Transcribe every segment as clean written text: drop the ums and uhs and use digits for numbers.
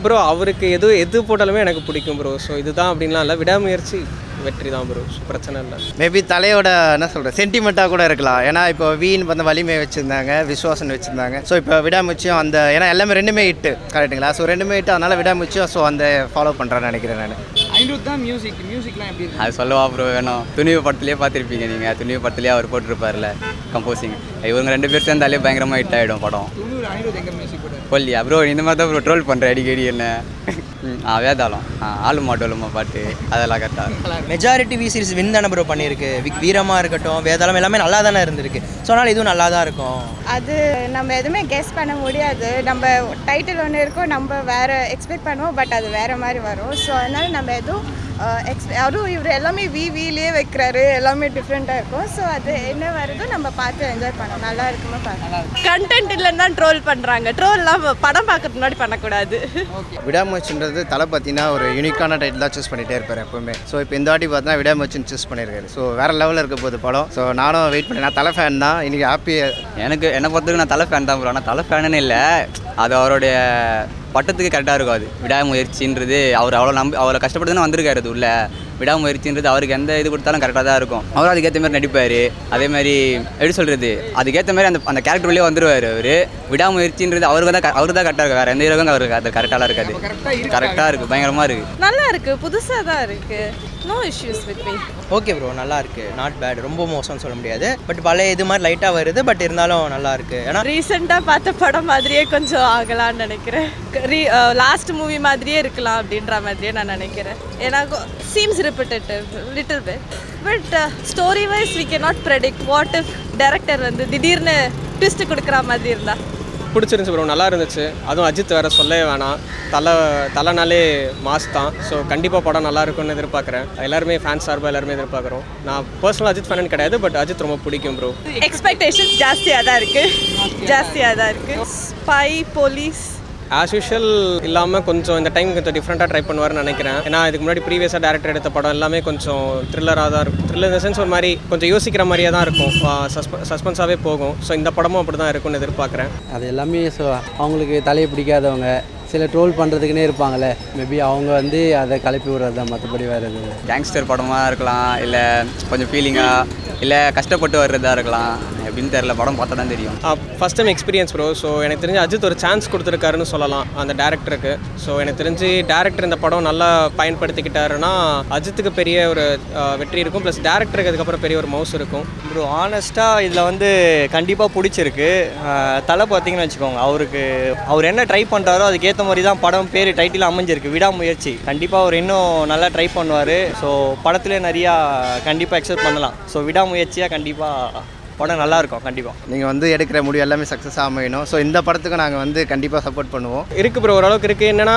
Bro அவருக்கு எது போட்டாலுமே எனக்கு பிடிக்கும் ப்ரோ. ஸோ இதுதான் அப்படின்லாம் இல்லை, விடாமுயற்சி வெற்றி தான் ப்ரோ. பிரச்சனை இல்லை. மேபி தலையோட என்ன சொல்கிறேன் சென்டிமெண்ட்டாக கூட இருக்கலாம். ஏன்னா இப்போ வீண் வந்து வலிமை வச்சுருந்தாங்க, விஸ்வாசன் வச்சுருந்தாங்க. ஸோ இப்போ விடாமுயற்சியும் அந்த ஏன்னா எல்லாமே ரெண்டுமே ஹிட்டு கரெக்டுங்களா. ஸோ ரெண்டுமே ஹிட்டு, அதனால் விடாமுயற்சியும் ஸோ அந்த ஃபாலோ பண்ணுறேன்னு நினைக்கிறேன் நான். அனிருத் தான் மியூசிக்லாம் எப்படி இருக்கு? அது சொல்லவா ப்ரோ வேணும். துணிவு படத்துலேயே பார்த்துருப்பீங்க நீங்கள். துணிவு படத்துலேயே அவர் போட்டிருப்பார்ல கம்போசிங். இவங்க 2 பேர் சேர்ந்தாலே பயங்கரமாக ஹிட் ஆகிடும் படம். அனிருத் எங்கே மியூசிக் போட்டு கொல்லியா ப்ரோ? இந்த மாதிரி தான் ப்ரோ ட்ரோல் பண்ணுறேன் அடிக்கடி என்ன. வேதாளம் ஆளுமா டோலுமா பாட்டு அதெல்லாம் கரெக்டாக. மெஜாரிட்டி வி சீரிஸ் வின் தானே ப்ரோ பண்ணியிருக்கு. வீரமாக இருக்கட்டும், வேதாளம் எல்லாமே நல்லா தானே இருந்திருக்கு. ஸோ அதனால் இதுவும் நல்லா தான் இருக்கும். அது நம்ம எதுவுமே கெஸ் பண்ண முடியாது. நம்ம டைட்டில் ஒன்று இருக்கும், நம்ம வேறு எக்ஸ்பெக்ட் பண்ணுவோம், பட் அது வேறு மாதிரி வரும். ஸோ அதனால் நம்ம எதுவும் அதுவும் இவர் எல்லாமே வீலே வைக்கிறாரு, எல்லாமே டிஃப்ரெண்ட்டாக இருக்கும். ஸோ அது என்ன வருதோ நம்ம பார்த்து என்ஜாய் பண்ணோம். நல்லா இருக்குமா பார்க்கலாம். கண்டென்ட் இல்லைன்னு தான் ட்ரோல் பண்ணுறாங்க. ட்ரோல்லாம் படம் பார்க்கறதுக்கு முன்னாடி பண்ணக்கூடாது. விடாமுயற்சின்றது தலை பார்த்தீங்கன்னா ஒரு யூனிக்கான டைட்டில் தான் சூஸ் பண்ணிகிட்டே இருப்பார் எப்பவுமே. ஸோ இப்போ இந்த வாட்டி பார்த்தா விடாமுயற்சின்னு சூஸ் பண்ணியிருக்காரு. ஸோ வேறு லெவலில் இருக்க போது படம். ஸோ நானும் வெயிட் பண்ணேன். நான் தலை ஃபேன் தான். இன்றைக்கி என்னை பொறுத்தவரைக்கும் நான் தலை ஃபேன் தான் ப்ரோ. ஆனால் தலை ஃபேனுன்னு இல்லை, அது அவருடைய பட்டத்துக்கு கரெக்டாக இருக்கும். அது விடாமுயற்சின்றது அவர் அவ்வளோ கஷ்டப்பட்டு தானே வந்திருக்காரு. அது உள்ள விடாமுயற்சின்றது அவருக்கு எந்த இது கொடுத்தாலும் கரெக்டாக தான் இருக்கும். அவரும் அதுக்கேற்ற மாதிரி நடிப்பார். அதே மாதிரி எப்படி சொல்கிறது, அதுக்கேற்ற மாதிரி அந்த கேரக்டர்லேயே வந்துடுவார் அவர். விடாமுயற்சின்றது அவர் தான் கரெக்டாக இருக்குது. வேறு எந்த ஹீரோக்கும் அவருக்கு அது கரெக்டாக இருக்காது. கரெக்டாக இருக்குது, பயங்கரமாக இருக்குது, நல்லா இருக்குது, புதுசாக தான் இருக்குது. No issues with me. Okay bro, நல்லா இருக்குது. Not bad. ரொம்ப மோசம்னு சொல்ல முடியாது. பட் பழைய இது மாதிரி லைட்டாக வருது. பட் இருந்தாலும் நல்லா இருக்குது. ஏன்னா ரீசெண்டாக பார்த்த படம் மாதிரியே கொஞ்சம் ஆகலான்னு நினைக்கிறேன். லாஸ்ட் மூவி மாதிரியே இருக்கலாம் அப்படின்ற மாதிரியே நான் நினைக்கிறேன். ஏன்னா seems repetitive little bit. But story wise we can not predict. What if director வந்து திடீர்னு ட்விஸ்ட் கொடுக்குற மாதிரி இருந்தா. பிடிச்சிருந்துச்சு ப்ரோ, நல்லா இருந்துச்சு. அதுவும் அஜித் வேறு சொல்லவே வேணாம், தலைனாலே மாஸ் தான். ஸோ கண்டிப்பாக படம் நல்லா இருக்கும்னு எதிர்பார்க்குறேன். எல்லாருமே ஃபேன்ஸ் சார்பாக எல்லாருமே எதிர்பார்க்குறோம். நான் பர்சனலாக அஜித் ஃபேன் கிடையாது, பட் அஜித் ரொம்ப பிடிக்கும் ப்ரோ. எக்ஸ்பெக்டேஷன்ஸ் ஜாஸ்தியாக தான் இருக்குது. ஸ்பை போலீஸ் ஆஸ் யூஷுவல் இல்லாமல் கொஞ்சம் இந்த டைம் கொஞ்சம் டிஃப்ரெண்ட்டாக ட்ரை பண்ணுவார்னு நினைக்கிறேன். ஏன்னா இதுக்கு முன்னாடி ப்ரீவியஸாக டேரக்டர் எடுத்த படம் எல்லாமே கொஞ்சம் த்ரில்லராக தான் இருக்கும். த்ரில்லர் இந்த சென்ஸ் ஒரு மாதிரி கொஞ்சம் யோசிக்கிற மாதிரியே தான் இருக்கும், சஸ்பென்ஸாகவே போகும். ஸோ இந்த படமும் அப்படி தான் இருக்கும்னு எதிர்பார்க்குறேன். அது எல்லாமே ஸோ அவங்களுக்கு தலையை பிடிக்காதவங்க சில ட்ரோல் பண்ணுறதுக்குன்னே இருப்பாங்களே, மேபி அவங்க வந்து அதை கலப்பி விடுறது தான், மற்றபடி வேறு எதுவும். கேங்ஸ்டர் படமாக இருக்கலாம், இல்லை கொஞ்சம் ஃபீலிங்காக, இல்லை கஷ்டப்பட்டு வர்றதா இருக்கலாம். எப்படின்னு தெரியல, படம் பார்த்தா தான் தெரியும். First time experience bro. So எனக்கு தெரிஞ்சு அஜித் ஒரு சான்ஸ் கொடுத்துருக்காருன்னு சொல்லலாம் அந்த டேரக்டருக்கு. ஸோ எனக்கு தெரிஞ்சு டேரக்டர் இந்த படம் நல்லா பயன்படுத்திக்கிட்டாருன்னா அஜித்துக்கு பெரிய ஒரு வெற்றி இருக்கும். ப்ளஸ் டேரக்டருக்கு அதுக்கப்புறம் பெரிய ஒரு மவுஸ் இருக்கும். ப்ரோ ஆனஸ்ட்டாக இதில் வந்து கண்டிப்பாக பிடிச்சிருக்கு. தலை பார்த்தீங்கன்னு வச்சுக்கோங்க, அவர் என்ன ட்ரை பண்ணுறாரோ அதுக்கேற்ற மாதிரி தான் படம் பேர் டைட்டில் அமைஞ்சிருக்கு, விடாமுயற்சி. கண்டிப்பாக அவர் இன்னும் நல்லா ட்ரை பண்ணுவார். ஸோ படத்தில் நிறையா கண்டிப்பாக எக்ஸ்பெக்ட் பண்ணலாம். ஸோ விடாமுயற்சியாக கண்டிப்பாக படம் நல்லாயிருக்கும். கண்டிப்பாக நீங்கள் வந்து எடுக்கிற முடிவு எல்லாமே சக்ஸஸாக அமையணும். ஸோ இந்த படத்துக்கு நாங்கள் வந்து கண்டிப்பாக சப்போர்ட் பண்ணுவோம். இருக்குது ப்ரோ, ஓரளவுக்கு இருக்குது. என்னென்னா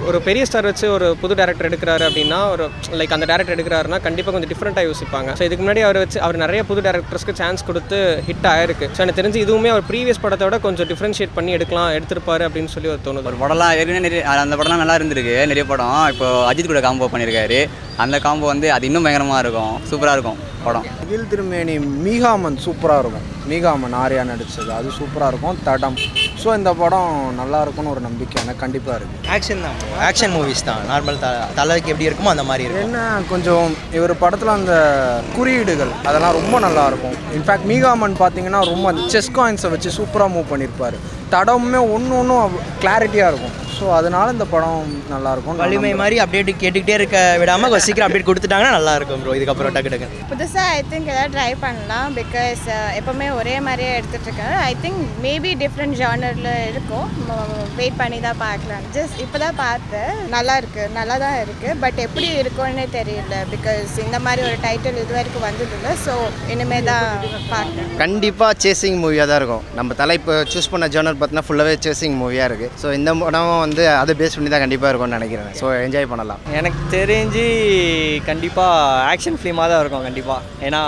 ஒரு பெரிய ஸ்டார் வச்சு ஒரு புது டேரக்டர் எடுக்கிறாரு அப்படின்னா, ஒரு லைக் அந்த டேரக்டர் எடுக்கிறாருன்னா கண்டிப்பாக கொஞ்சம் டிஃப்ரெண்ட்டாக யோசிப்பாங்க. ஸோ இதுக்கு முன்னாடி அவர் நிறைய புது டேரக்டர்ஸ்க்கு சான்ஸ் கொடுத்து ஹிட் ஆயிருக்கு. ஸோ எனக்கு தெரிஞ்சு இதுவுமே அவர் ப்ரீவியஸ் படத்தை விட கொஞ்சம் டிஃப்ரென்ஷியேட் பண்ணி எடுத்திருப்பாரு அப்படின்னு சொல்லி ஒரு தோணுது. ஒரு படம்லாம் ஏற்கனவே அந்த படம்லாம் நல்லா இருந்திருக்கு. நிறைய படம் இப்போ அஜித் கூட காம்போ பண்ணியிருக்காரு. அந்த காம்போ வந்து அது இன்னும் பயங்கரமாக இருக்கும், சூப்பராக இருக்கும் படம். அகில் திருமேனி மீகாமன் சூப்பராக இருக்கும். மீகாமன் ஆர்யா நடிச்சது அது சூப்பராக இருக்கும். தடம். ஸோ இந்த படம் நல்லா இருக்கும்னு ஒரு நம்பிக்கை எனக்கு கண்டிப்பாக இருக்குது. ஆக்ஷன் தான், ஆக்ஷன் மூவிஸ் தான். நார்மல் தலைக்கு எப்படி இருக்குமோ அந்த மாதிரி இருக்கும். என்ன கொஞ்சம் இவர் படத்தில் அந்த குறியீடுகள் அதெல்லாம் ரொம்ப நல்லாயிருக்கும். இன்ஃபேக்ட் மீகாமன் பார்த்தீங்கன்னா ரொம்ப அந்த செஸ் காயின்ஸை வச்சு சூப்பராக மூவ் பண்ணியிருப்பார். தடமுமே ஒன்றும் கிளாரிட்டியாக இருக்கும். ஸோ அதனால இந்த படம் நல்லாயிருக்கும். வலிமை மாதிரி அப்டேட் கேட்டுக்கிட்டே இருக்க விடாமல் சீக்கிரம் அப்டேட் கொடுத்துட்டாங்கன்னா நல்லாயிருக்கும் ப்ரோ. இதுக்கப்புறம் டக்கு புதுசாக ஐ திங்க் எதாவது ட்ரை பண்ணலாம். பிகாஸ் எப்போவுமே ஒரே மாதிரியே எடுத்துகிட்ருக்காரு. ஐ திங்க் மேபி டிஃப்ரெண்ட் ஜானரில் இருக்கும். வெயிட் பண்ணி தான் பார்க்கலாம். ஜஸ்ட் இப்போ தான் பார்த்தேன், நல்லா தான் இருக்குது. பட் எப்படி இருக்கும்னே தெரியல. பிகாஸ் இந்த மாதிரி ஒரு டைட்டில் இது வரைக்கும் வந்ததில்லை. ஸோ இனிமேல் தான் பார்க்கணும். கண்டிப்பாக சேசிங் மூவியாக தான் இருக்கும். நம்ம தலை இப்போ சூஸ் பண்ண ஜானர் பார்த்தீங்கன்னா ஃபுல்லாகவே சேசிங் மூவியாக இருக்குது. ஸோ இந்த படம் வந்து அதை பேஸ் பண்ணி தான் கண்டிப்பாக இருக்கும்னு நினைக்கிறேன். ஸோ என்ஜாய் பண்ணலாம். எனக்கு தெரிஞ்சு கண்டிப்பாக ஆக்ஷன் ஃபிலிமாக தான் இருக்கும் கண்டிப்பாக. ஏன்னா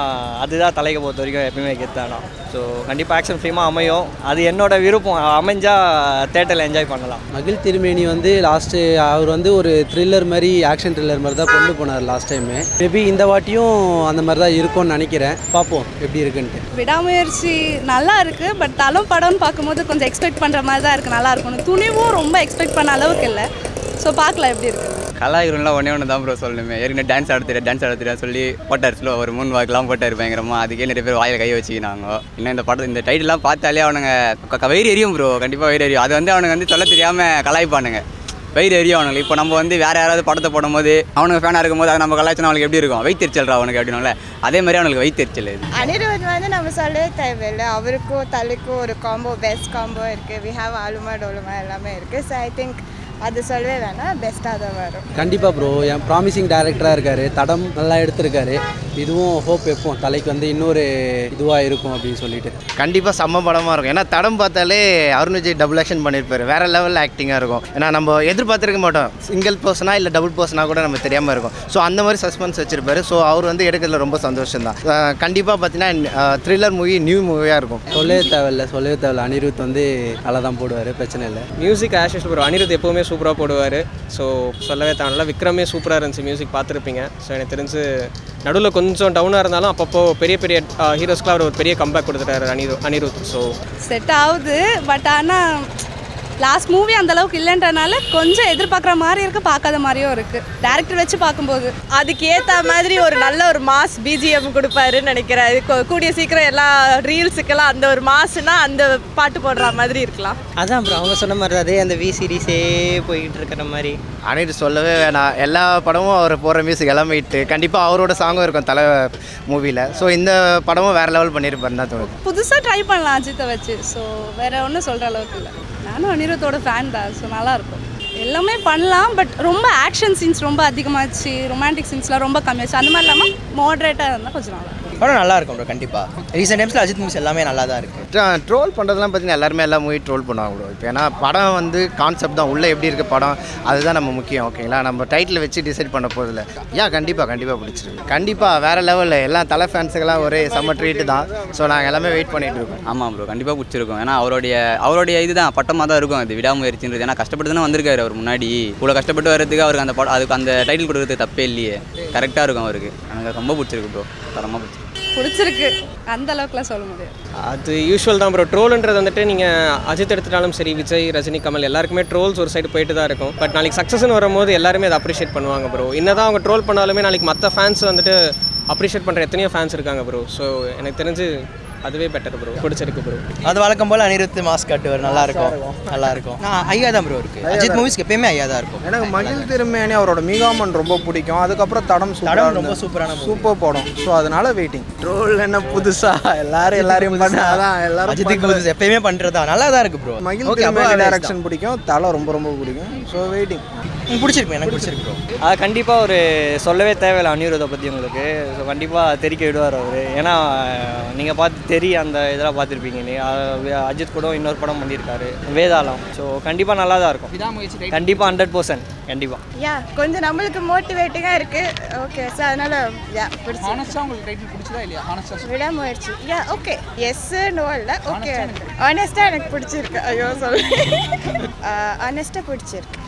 அதுதான் தலையை பொறுத்த வரைக்கும் எப்பயுமே கெத்தானா. ஸோ கண்டிப்பாக ஆக்ஷன் ஃபிலிமாக அமையும். அது என்னோட விருப்பம். அமைஞ்சால் தேட்டரில் என்ஜாய் பண்ணலாம். அகில் திருமேனி வந்து லாஸ்ட்டு அவர் வந்து ஒரு த்ரில்லர் மாதிரி, ஆக்ஷன் த்ரில்லர் மாதிரி தான் கொண்டு போனார் லாஸ்ட் டைமு. மேபி இந்த வாட்டியும் அந்த மாதிரி தான் இருக்கும்னு நினைக்கிறேன். பார்ப்போம் எப்படி இருக்குன்ட்டு. விடாமுயற்சி நல்லா இருக்குது. பட் தலை படம்னு பார்க்கும்போது கொஞ்சம் எக்ஸ்பெக்ட் பண்ணுற மாதிரி தான் இருக்குது. நல்லா இருக்கணும். துணிவும் ரொம்ப எக்ஸ்பெக்ட் பண்ண அளவுக்கு இல்லை. ஸோ பார்க்கலாம் எப்படி இருக்குது. கலாய்கள்லாம் ஒன்று தான் ப்ரோ சொல்லணுமே. ஏற்கனவே டான்ஸ் ஆடுத்துறேன் சொல்லி போட்டார் ஸ்லோ ஒரு 3 வாக்கெலாம் போட்டார் பயங்கரமாக. அதுக்கே நிறைய பேர் வாயில் கை வச்சுக்கினாங்க. இன்னும் இந்த படத்தை இந்த டைட்டிலாம் பார்த்தாலே அவனுங்க வயிறு எரியும் ப்ரோ, கண்டிப்பாக வயிறு எரியும். அது அவனுங்க சொல்ல தெரியாமல் கலாய்ப்பானுங்க, வயிறு எரியும் அவனுக்கு. இப்போ நம்ம வேறு யாராவது படத்தை போடும்போது அவனுக்கு ஃபேனாக இருக்கும்போது அது நம்ம கலாய்ச்சனா அவனுக்கு எப்படி இருக்கும், வைத்தெரிச்சல்ரா அவனுக்கு அப்படின்னால அதே மாதிரி அவனுக்கு வைத்தெரிச்சல். இது அனிருத் நம்ம சொல்லவே தேவையில்லை, அவருக்கும் தலைக்கும் ஒரு காம்போ, பெஸ்ட் காம்போ இருக்குது. வி ஹாவ் ஆலுமா டோலுமா எல்லாமே இருக்குது. ஸோ ஐ திங்க் அது சொல்லவே வேணாம், பெஸ்ட்டாக தான் வரும். கண்டிப்பாக ப்ரோ, என் ப்ராமிசிங் டைரக்டராக இருக்கார். தடம் நல்லா எடுத்திருக்காரு. இதுவும் ஹோப் வைப்போம் தலைக்கு இன்னொரு இதுவாக இருக்கும் அப்படின்னு சொல்லிட்டு. கண்டிப்பாக செம்ம படமாக இருக்கும். ஏன்னா தடம் பார்த்தாலே அருண் விஜய் டபுள் ஆக்ஷன் பண்ணியிருப்பார், வேறு லெவலில் ஆக்டிங்காக இருக்கும். ஏன்னா நம்ம எதிர்பார்த்துருக்க மாட்டோம், சிங்கிள் பர்சனாக இல்லை டபுள் பர்சனாக கூட நம்ம தெரியாமல் இருக்கும். ஸோ அந்த மாதிரி சஸ்பென்ஸ் வச்சிருப்பாரு. ஸோ அவர் எடுக்கிறதுல ரொம்ப சந்தோஷம் தான். கண்டிப்பாக பார்த்தீங்கன்னா த்ரில்லர் மூவி, நியூ மூவியாக இருக்கும். சொல்லவே தேவையில்லை. அனிருத் நல்லா தான் போடுவார், பிரச்சனை இல்லை. மியூசிக் ஆஷஸ் ப்ரோ, அனிருத் எப்போவுமே சூப்பராக போடுவார். ஸோ சொல்லவே தேவையில்ல. விக்ரமே சூப்பராக இருந்துச்சு, மியூசிக் பார்த்துருப்பீங்க. ஸோ எனக்கு தெரிஞ்சு நடுவில் கொஞ்சம் டவுனாக இருந்தாலும் அப்பப்போ பெரிய பெரிய ஹீரோஸ்க்குலாம் அவர் ஒரு பெரிய கம்பேக் கொடுத்துட்டாரு அனிருத். ஸோ செட் ஆகுது. பட் ஆனால் லாஸ்ட் மூவி அந்தளவுக்கு இல்லைன்றனால கொஞ்சம் எதிர்பார்க்குற மாதிரி இருக்குது, பார்க்காத மாதிரியும் இருக்குது. டேரக்டர் வச்சு பார்க்கும்போது அதுக்கு ஏற்ற மாதிரி ஒரு நல்ல ஒரு மாஸ் பிஜிஎம் கொடுப்பாருன்னு நினைக்கிறேன். கூடிய சீக்கிரம் எல்லா ரீல்ஸுக்கெல்லாம் அந்த ஒரு மாஸ்னா அந்த பாட்டு போடுற மாதிரி இருக்கலாம். அதான் ப்ரோ அவங்க சொன்ன மாதிரி அதே அந்த V-சீரிஸே போய்கிட்டு இருக்கிற மாதிரி. அனிருத் சொல்லவே வேணாம், எல்லா படமும் அவர் போடுற மியூசிக் எல்லாமே இட்டு. கண்டிப்பாக அவரோட சாங்கும் இருக்கும் தலை மூவியில். ஸோ இந்த படமும் வேறு லெவல் பண்ணியிருப்பாருன்னு தான் தோணுது. புதுசாக ட்ரை பண்ணலாம் அஜித்தை வச்சு. ஸோ வேறு ஒன்றும் சொல்கிற அளவுக்கு இல்லை. நானும் அனிருத்தோட ஃபேன் தான். ஸோ நல்லாயிருக்கும், எல்லாமே பண்ணலாம். பட் ரொம்ப ஆக்ஷன் சீன்ஸ் ரொம்ப அதிகமாச்சு, ரொமான்டிக் சீன்ஸ்லாம் ரொம்ப கம்மியாச்சு. அந்த மாதிரி இல்லாமல் மாடரேட்டாக இருந்தால் கொஞ்சம் நல்லா படம் நல்லா இருக்கும் ப்ரோ. கண்டிப்பாக ரீசெண்ட் டைம்ஸில் அஜித் மூவிஸ் எல்லாமே நல்லா தான் இருக்குது. ட்ரோல் பண்ணுறதுலாம் பார்த்தீங்கன்னா எல்லாருமே எல்லா மூவி ட்ரோல் பண்ணுவாங்க ப்ரோ. இப்போ ஏன்னா படம் கான்செப்ட் தான், உள்ளே எப்படி இருக்குது படம், அதுதான் நம்ம முக்கியம். ஓகேங்களா, நம்ம டைட்டில் வச்சு டிசைட் பண்ண போதில்லை. கண்டிப்பாக பிடிச்சிருக்கு. கண்டிப்பாக வேறு லெவலில் எல்லாம் தலை ஃபேன்ஸுக்கெல்லாம் ஒரே செம்ம ட்ரீட்டு தான். ஸோ நாங்கள் எல்லாமே வெயிட் பண்ணிகிட்டு இருக்கோம். ஆமாம் ப்ரோ, கண்டிப்பாக பிடிச்சிருக்கும். ஏன்னா அவருடைய இதுதான் பட்டமாக தான் இருக்கும் அது, விடாமுயற்சின்றது. ஏன்னா கஷ்டப்பட்டு தானே வந்திருக்காரு அவர் முன்னாடி. இவ்வளோ கஷ்டப்பட்டு வர்றதுக்கு அவருக்கு அதுக்கு அந்த டைட்டில் கொடுக்குறதுக்கு தப்பே இல்லையே, கரெக்டாக இருக்கும் அவருக்கு. எனக்கு ரொம்ப பிடிச்சிருக்கு ப்ரோ, தரமாக பிடிச்சிருக்கு. அந்த அளவுக்குலாம் சொல்ல முடியாது. அது யூஸ்வல் தான் ப்ரோ. ட்ரோல்ன்றது நீங்கள் அஜித் எடுத்துட்டாலும் சரி, விஜய், ரஜினி, கமல் எல்லாருக்குமே ட்ரோல்ஸ் ஒரு சைடு போயிட்டு தான் இருக்கும். பட் நாளைக்கு சக்ஸஸ்ன்னு வரும்போது எல்லாருமே அதை அப்ரிஷியேட் பண்ணுவாங்க ப்ரோ. என்னதான் அவங்க ட்ரோல் பண்ணாலுமே நாளைக்கு மற்ற ஃபேன்ஸ் அப்ரிஷியேட் பண்ணுற எத்தனையோ ஃபேன்ஸ் இருக்காங்க ப்ரோ. ஸோ எனக்கு தெரிஞ்சு அதுவே பெட்டர் ப்ரோ, பிடிச்சிருக்கு ப்ரோ. அது வழக்கம் போல் அனிருத் மாஸ்க் காட்டுவார், நல்லாயிருக்கும். ஐயா தான் ப்ரோ இருக்குது. அஜித் மூவிஸ்க்கு எப்பயுமே ஐயா தான் இருக்கும். எனக்கு மகிழ் திருமேனி அவரோட மீகாமன் ரொம்ப பிடிக்கும். அதுக்கப்புறம் தடம் ரொம்ப சூப்பரான சூப்பர் படம். ஸோ அதனால வெயிட்டிங். ட்ரோல் என்ன புதுசாக எல்லாரையும் பண்ணாதான் எல்லாரும் அஜித்துக்கு புதுசு எப்பயுமே பண்ணுறதா நல்லா தான் இருக்குது ப்ரோ. மகிழ் திருமேனி டைரக்ஷன் பிடிக்கும், தலை ரொம்ப பிடிக்கும். So waiting. பிடிச்சிருக்கு, எனக்கு பிடிச்சிருக்கு ப்ரோ. அது கண்டிப்பாக ஒரு சொல்லவே தேவையில்லை அனிருத்தை பற்றி உங்களுக்கு. ஸோ கண்டிப்பாக தெரிக்க விடுவார் அவர். ஏன்னா நீங்கள் பார்த்து அந்த இதெல்லாம் பார்த்துருப்பீங்க. அஜித் கூட இன்னொரு படம் பண்ணியிருக்காரு, வேதாளம். ஸோ கண்டிப்பாக நல்லா தான் இருக்கும். கண்டிப்பாக 100% கண்டிப்பாக. கொஞ்சம் நம்மளுக்கு மோட்டிவேட்டிங்காக இருக்குது. ஓகே, ஸோ அதனால் விடாமுயற்சி ஓகே. எஸ் நோ இல்லை, ஓகே. ஆனஸ்ட்டாக எனக்கு பிடிச்சிருக்கு. ஐயோ சொல்ல ஆனஸ்ட்டாக பிடிச்சிருக்கு.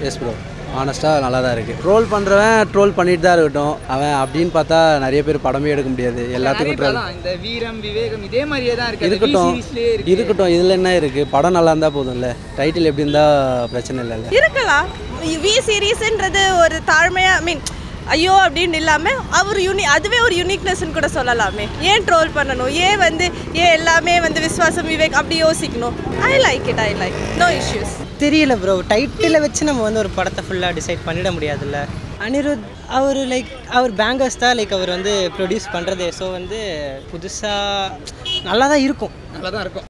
எஸ் ப்ரோ, ஆனஸ்ட்டாக நல்லா தான் இருக்குது. ட்ரோல் பண்ணுறவன் ட்ரோல் பண்ணிட்டு தான் இருக்கட்டும். அவன் அப்படின்னு பார்த்தா நிறைய பேர் படமே எடுக்க முடியாது. எல்லாத்துக்கும் ட்ரோல். இந்த வீரம் விவேகம் இதே மாதிரியே தான் இருக்கட்டும். இதில் என்ன இருக்குது, படம் நல்லா இருந்தால் போதும்ல. டைட்டில் எப்படி இருந்தால் பிரச்சனை இல்லைல்ல. இருக்கலாம். V-சீரிஸ்ன்றது ஒரு தாழ்மையாக ஐயோ அப்படின்னு இல்லாமல் அவர் அதுவே ஒரு யூனிக்னஸ்ன்னு கூட சொல்லலாமே. ஏன் ட்ரோல் பண்ணணும், ஏன் எல்லாமே விஸ்வாசம் விவேக் அப்படி யோசிக்கணும். I like no issues. தெரியல ப்ரோ, டைட்டிலை வச்சு நம்ம ஒரு படத்தை ஃபுல்லாக டிசைட் பண்ணிட முடியாதுல்ல. அனிருத் அவர் பேங்கர்ஸ் தான் அவர் ப்ரொடியூஸ் பண்ணுறதே. ஸோ புதுசாக நல்லா தான் இருக்கும்.